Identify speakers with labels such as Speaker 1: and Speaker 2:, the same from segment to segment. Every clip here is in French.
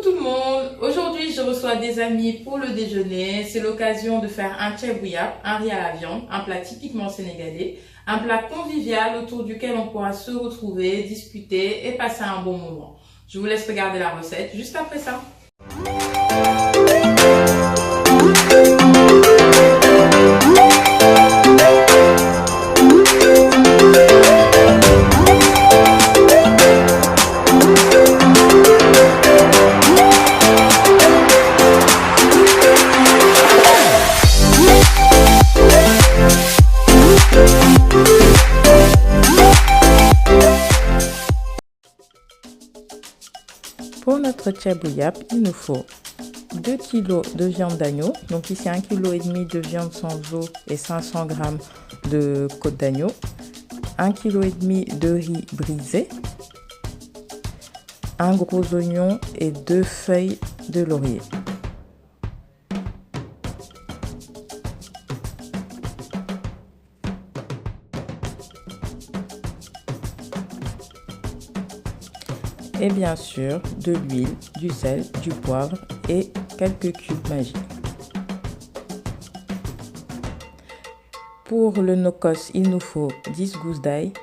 Speaker 1: tout le monde, aujourd'hui je reçois des amis pour le déjeuner. C'est l'occasion de faire un tchèbouyap, un riz à la viande, un plat typiquement sénégalais, un plat convivial autour duquel on pourra se retrouver, discuter et passer un bon moment. Je vous laisse regarder la recette juste après ça. Pour notre tchèbouyap, il nous faut 2 kg de viande d'agneau. Donc ici 1,5 kg de viande sans eau et 500 g de côte d'agneau. 1,5 kg de riz brisé. Un gros oignon et 2 feuilles de laurier. Et bien sûr, de l'huile, du sel, du poivre et quelques cubes Maggi. Pour le nokos, il nous faut 10 gousses d'ail,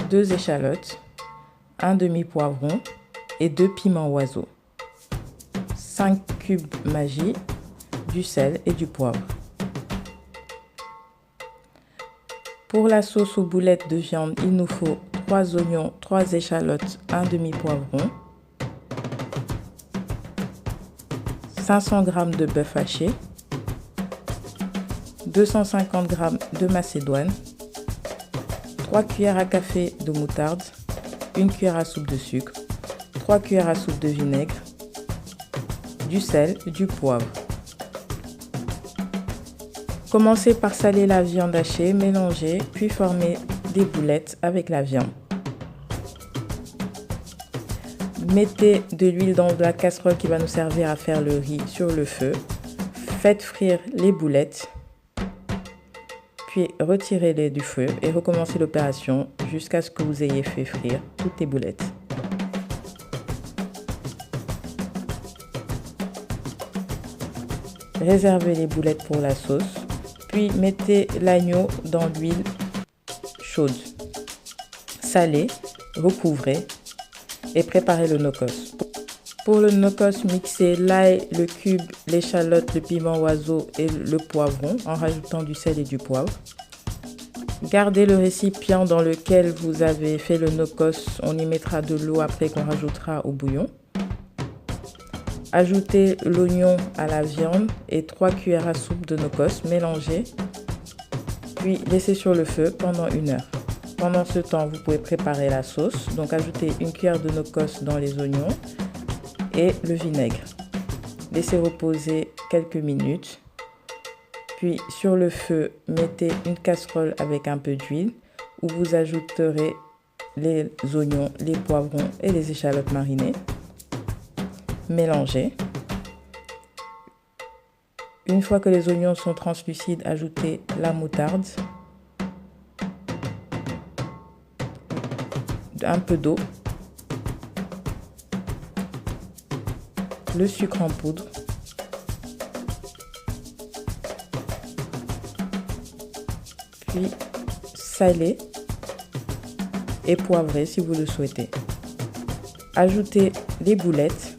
Speaker 1: 2 échalotes, un demi-poivron et 2 piments oiseaux, 5 cubes Maggi, du sel et du poivre. Pour la sauce aux boulettes de viande, il nous faut 3 oignons, 3 échalotes, un demi-poivron, 500 g de bœuf haché, 250 g de macédoine, 3 cuillères à café de moutarde, 1 cuillère à soupe de sucre, 3 cuillères à soupe de vinaigre, du sel, du poivre. Commencez par saler la viande hachée, mélanger, puis former des boulettes avec la viande. Mettez de l'huile dans la casserole qui va nous servir à faire le riz sur le feu. Faites frire les boulettes, puis retirez-les du feu et recommencez l'opération jusqu'à ce que vous ayez fait frire toutes les boulettes. Réservez les boulettes pour la sauce, puis mettez l'agneau dans l'huile chaude. Salez, recouvrez et préparez le nokos. Pour le nokos, mixez l'ail, le cube, l'échalote, le piment oiseau et le poivron en rajoutant du sel et du poivre. Gardez le récipient dans lequel vous avez fait le nokos, on y mettra de l'eau après qu'on rajoutera au bouillon. Ajoutez l'oignon à la viande et 3 cuillères à soupe de nokos, mélangez, puis laissez sur le feu pendant 1 heure. Pendant ce temps, vous pouvez préparer la sauce. Donc ajoutez 1 cuillère de nokos dans les oignons et le vinaigre. Laissez reposer quelques minutes. Puis sur le feu, mettez une casserole avec un peu d'huile où vous ajouterez les oignons, les poivrons et les échalotes marinées. Mélangez. Une fois que les oignons sont translucides, ajoutez la moutarde, un peu d'eau, le sucre en poudre, puis salez et poivrez si vous le souhaitez. Ajoutez les boulettes.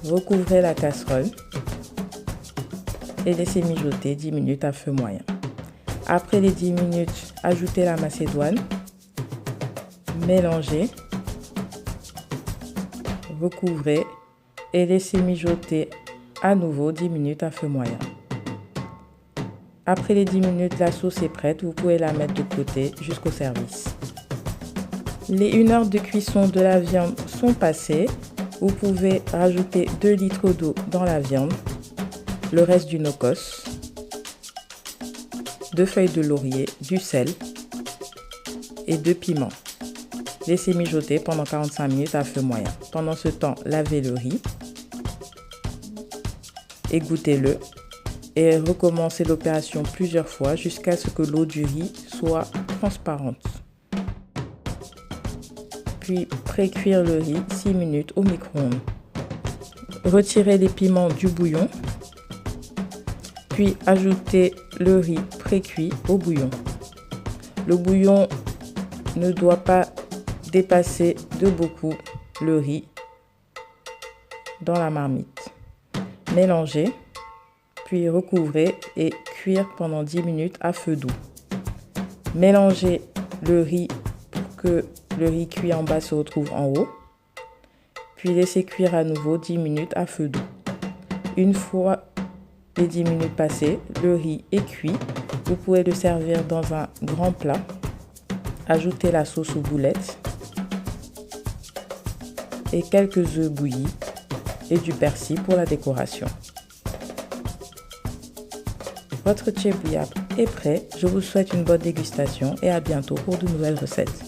Speaker 1: Recouvrez la casserole et laissez mijoter 10 minutes à feu moyen. Après les 10 minutes, ajoutez la macédoine, mélangez, recouvrez et laissez mijoter à nouveau 10 minutes à feu moyen. Après les 10 minutes, la sauce est prête, vous pouvez la mettre de côté jusqu'au service. Les 1 heure de cuisson de la viande sont passées. Vous pouvez rajouter 2 litres d'eau dans la viande, le reste du nokos, 2 feuilles de laurier, du sel et 2 piments. Laissez mijoter pendant 45 minutes à feu moyen. Pendant ce temps, lavez le riz, égouttez-le et recommencez l'opération plusieurs fois jusqu'à ce que l'eau du riz soit transparente. Puis pré-cuire le riz 6 minutes au micro-ondes. retirez les piments du bouillon, puis ajoutez le riz pré-cuit au bouillon. Le bouillon ne doit pas dépasser de beaucoup le riz dans la marmite. Mélangez, puis recouvrez et cuire pendant 10 minutes à feu doux. Mélangez le riz pour que le riz cuit en bas se retrouve en haut. Puis laissez cuire à nouveau 10 minutes à feu doux. Une fois les 10 minutes passées, le riz est cuit. Vous pouvez le servir dans un grand plat. Ajoutez la sauce aux boulettes et quelques œufs bouillis et du persil pour la décoration. Votre tchébouillab est prêt. Je vous souhaite une bonne dégustation et à bientôt pour de nouvelles recettes.